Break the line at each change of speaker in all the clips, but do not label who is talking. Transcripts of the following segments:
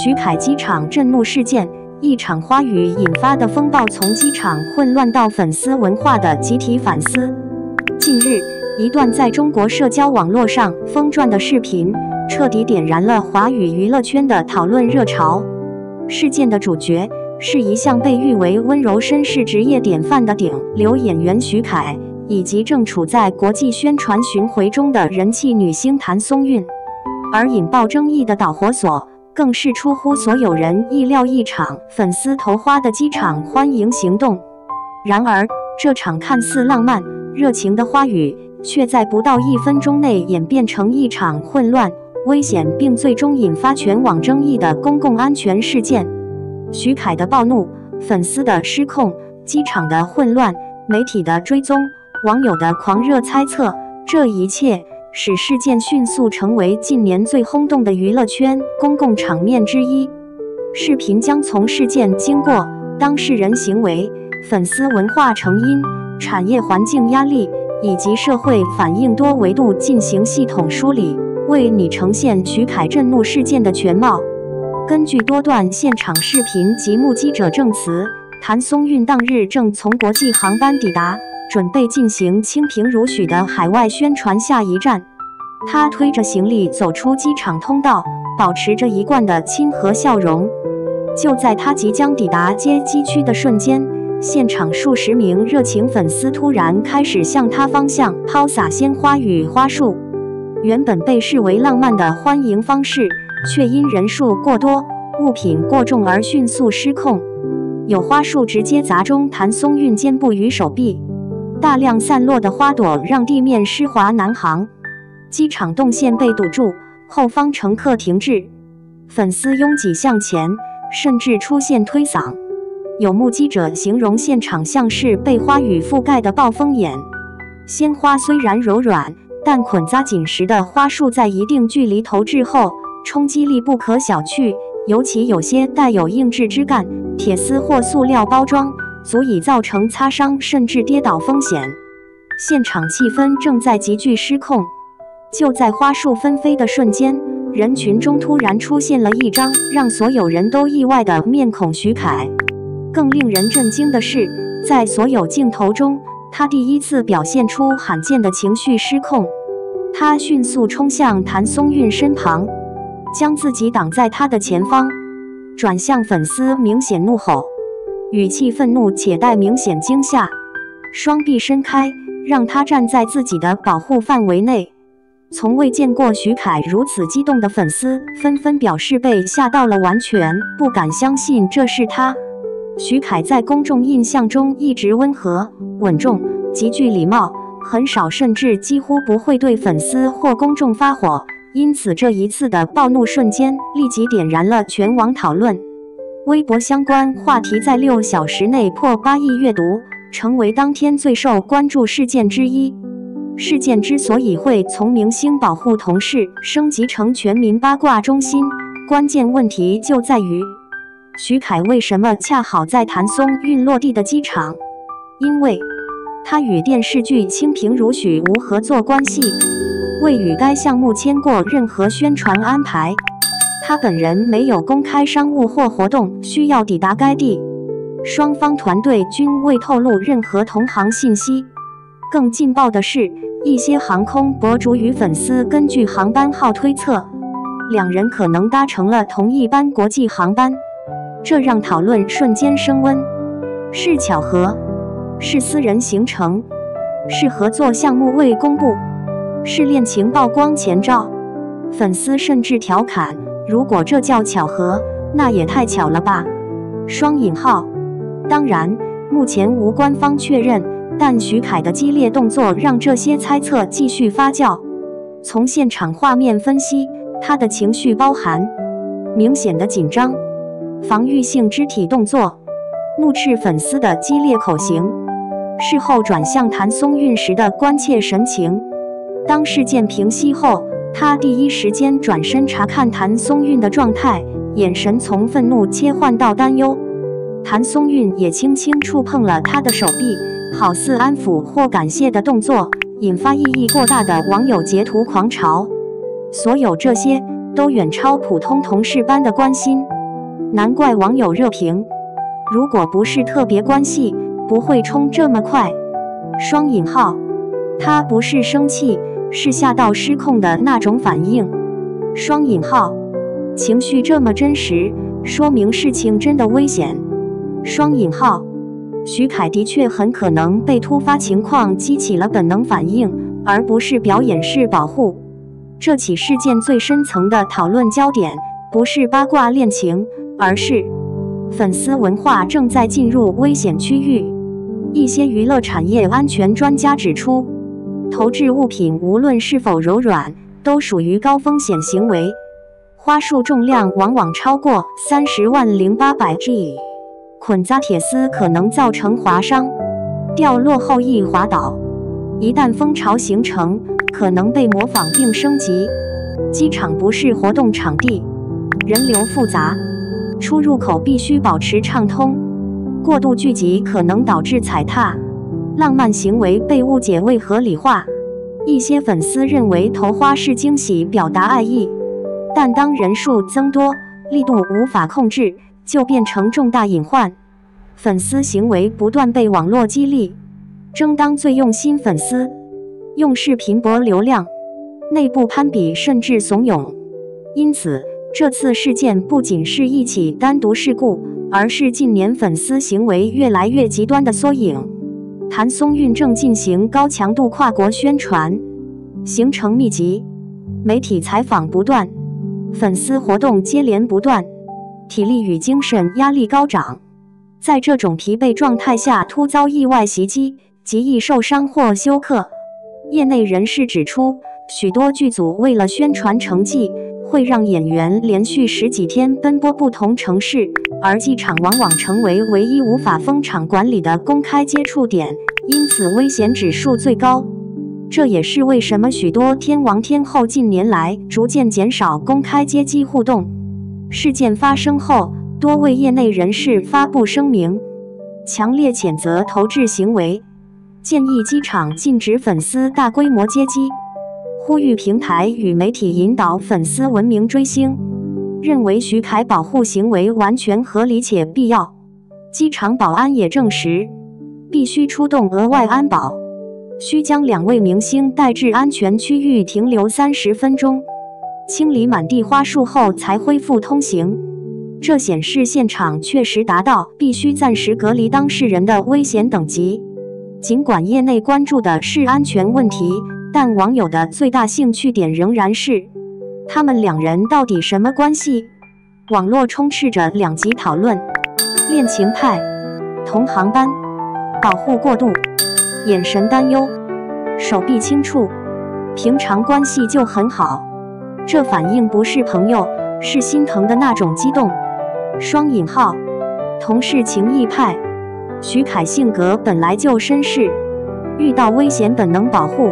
徐凱機場震怒事件，一場花語引發的風暴從機場混亂到粉絲文化的集體反思。近日，一段在中國社交網絡上瘋傳的視頻，徹底點燃了華語娛樂圈的討論熱潮。事件的主角是一向被譽為溫柔紳士職業典範的頂流演員徐凱，以及正處在國際宣傳巡迴中的人氣女星譚松韻。而引爆爭議的導火索，更是出乎所有人意料一場粉絲投花的機場歡迎行動。然而，這場看似浪漫熱情的花語，卻在不到1分鐘內演變成一場混亂、危險並最終引發全網爭議的公共安全事件。徐凱的暴怒、粉絲的失控、機場的混亂、媒體的追蹤、網友的狂熱猜測，這一切使事件迅速成為近年最轟動的娛樂圈公共場面之一。視頻將從事件經過、當事人行為、粉絲文化成因、產業環境壓力以及社會反應多維度進行系統梳理，為你呈現徐凱震怒事件的全貌。根據多段現場視頻及目擊者證詞，譚松韻當日正從國際航班抵達，準備進行清平如許的海外宣傳下一站。他推着行李走出機場通道，保持着一貫的親和笑容。就在他即將抵達接機區的瞬間，現場數十名熱情粉絲突然開始向他方向拋灑鮮花與花束。原本被視為浪漫的歡迎方式，卻因人數過多、物品過重而迅速失控。有花束直接砸中譚松韻肩部與手臂，大量散落的花朵讓地面濕滑難行。機場動線被堵住，後方乘客停滯，粉絲擁擠向前，甚至出現推搡。有目擊者形容現場像是被花雨覆蓋的暴風眼。鮮花雖然柔軟，但捆紮緊實的花束在一定距離投擲後，衝擊力不可小覷，尤其有些帶有硬質枝幹、鐵絲或塑料包裝，足以造成擦傷甚至跌倒風險。現場氣氛正在急劇失控。就在花束紛飛的瞬間，人群中突然出現了一張讓所有人都意外的面孔徐凱。更令人震驚的是，在所有鏡頭中，他第一次表現出罕見的情緒失控。他迅速衝向譚松韻身旁，將自己擋在他的前方，轉向粉絲明顯怒吼，語氣憤怒且帶明顯驚嚇，雙臂伸開，讓他站在自己的保護範圍內。從未見過徐凱如此激動的粉絲紛紛表示被嚇到了，完全不敢相信這是他。徐凱在公眾印象中一直溫和、穩重、極具禮貌，很少甚至幾乎不會對粉絲或公眾發火，因此這一次的暴怒瞬間立即點燃了全網討論。微博相關話題在6小時內破8億閱讀，成為當天最受關注事件之一。事件之所以會從明星保護同事升級成全民八卦中心，關鍵問題就在於徐凱為什麼恰好在譚松韻落地的機場？因為他與電視劇《清平如許》無合作關係，未與該項目簽過任何宣傳安排。他本人沒有公開商務或活動需要抵達該地，雙方團隊均未透露任何同行信息。更勁爆的是，一些航空博主與粉絲根據航班號推測，兩人可能搭乘了同一班國際航班，這讓討論瞬間升溫。是巧合？是私人行程？是合作項目未公布？是戀情曝光前照？粉絲甚至調侃，如果這叫巧合，那也太巧了吧。雙引號。當然，目前無官方確認，但徐凱的激烈動作讓這些猜測繼續發酵。從現場畫面分析，他的情緒包含明顯的緊張、防禦性肢體動作、怒斥粉絲的激烈口型，事後轉向譚松韻時的關切神情。當事件平息後，他第一時間轉身查看譚松韻的狀態，眼神從憤怒切換到擔憂。譚松韻也輕輕觸碰了他的手臂，好似安撫或感謝的動作，引發意義過大的網友截圖狂潮。所有這些都遠超普通同事般的關心。難怪網友熱評，如果不是特別關係，不會衝這麼快。雙引號，他不是生氣，是嚇到失控的那種反應。雙引號，情緒這麼真實，說明事情真的危險。雙引號，徐凱的確很可能被突發情況激起了本能反應，而不是表演式保護。這起事件最深層的討論焦點，不是八卦戀情，而是粉絲文化正在進入危險區域。一些娛樂產業安全專家指出，投擲物品無論是否柔軟，都屬於高風險行為。花束重量往往超過300800 G， 捆紮鐵絲可能造成劃傷，掉落後易滑倒。一旦風潮形成，可能被模仿並升級。機場不是活動場地，人流複雜，出入口必須保持暢通。過度聚集可能導致踩踏，浪漫行為被誤解為合理化。一些粉絲認為投花是驚喜，表達愛意，但當人數增多，力度無法控制，就變成重大隱患。粉絲行為不斷被網絡激勵，爭當最用心粉絲，用視頻博流量，內部攀比甚至慫恿。因此，這次事件不僅是一起單獨事故，而是近年粉絲行為越來越極端的縮影。譚松韻正進行高強度跨國宣傳，行程密集，媒體採訪不斷，粉絲活動接連不斷，體力與精神壓力高漲。在這種疲憊狀態下突遭意外襲擊，極易受傷或休克。業內人士指出，許多劇組為了宣傳成績，會讓演員連續10幾天奔波不同城市，而機場往往成為唯一無法封場管理的公開接觸點，因此危險指數最高。這也是為什麼許多天王天後近年來逐漸減少公開接機互動。事件發生後，多位業內人士發布聲明，強烈譴責投擲行為，建議機場禁止粉絲大規模接機，呼籲平台與媒體引導粉絲文明追星，認為徐凱保護行為完全合理且必要。機場保安也證實，必須出動額外安保，需將2位明星帶至安全區域停留30分鐘，清理滿地花束後才恢復通行。這顯示現場確實達到必須暫時隔離當事人的危險等級。儘管業內關注的是安全問題，但網友的最大興趣點仍然是他們兩人到底什麼關係？網絡充斥着兩極討論：戀情派、同航班、保護過度、眼神擔憂、手臂輕觸、平常關係就很好。這反應不是朋友，是心疼的那種激動。雙引號，同是情義派。徐凱性格本來就紳士，遇到危險本能保護，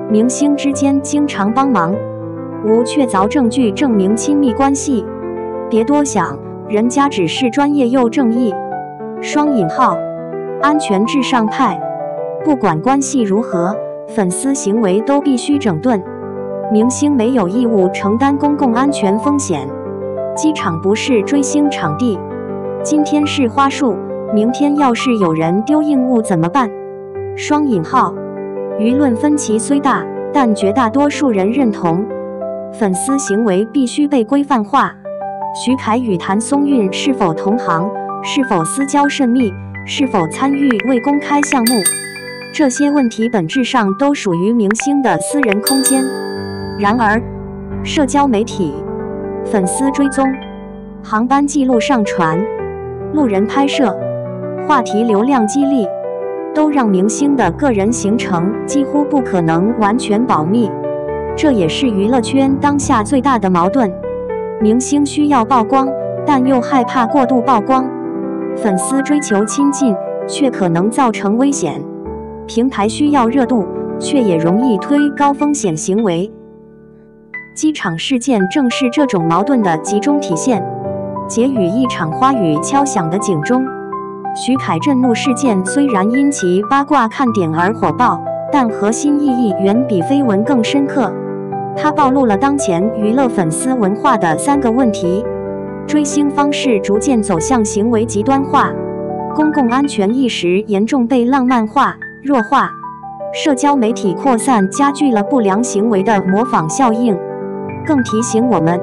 明星之間經常幫忙，無確鑿證據證明親密關係。別多想，人家只是專業又正義。雙引號，安全至上派。不管關係如何，粉絲行為都必須整頓。明星沒有義務承擔公共安全風險。機場不是追星場地，今天是花束，明天要是有人丟硬物怎麼辦？雙引號，輿論分歧雖大，但絕大多數人認同，粉絲行為必須被規範化。徐凱與譚松韻是否同行？是否私交甚密？是否參與未公開項目？這些問題本質上都屬於明星的私人空間。然而，社交媒體、粉絲追蹤、航班記錄上傳、路人拍攝、話題流量激勵，都讓明星的個人行程幾乎不可能完全保密。這也是娛樂圈當下最大的矛盾：明星需要曝光，但又害怕過度曝光；粉絲追求親近，卻可能造成危險；平台需要熱度，卻也容易推高風險行為。機場事件正是這種矛盾的集中體現，結語一場花雨敲響的警鐘。徐凱震怒事件雖然因其八卦看點而火爆，但核心意義遠比緋聞更深刻。它暴露了當前娛樂粉絲文化的3個問題：追星方式逐漸走向行為極端化，公共安全意識嚴重被浪漫化、弱化，社交媒體擴散加劇了不良行為的模仿效應，更提醒我們，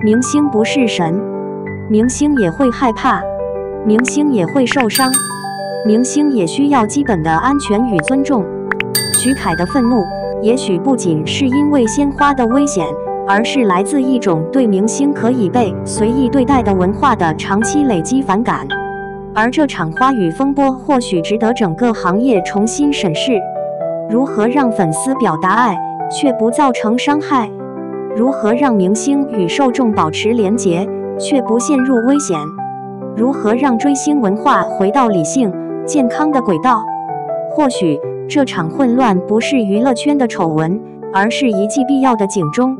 明星不是神，明星也會害怕，明星也會受傷，明星也需要基本的安全與尊重。徐凱的憤怒，也許不僅是因為鮮花的危險，而是來自一種對明星可以被隨意對待的文化的長期累積反感。而這場花語風波或許值得整個行業重新審視：如何讓粉絲表達愛，卻不造成傷害？如何讓明星與受眾保持連結，卻不陷入危險？如何讓追星文化回到理性、健康的軌道？或許這場混亂不是娛樂圈的醜聞，而是一記必要的警鐘。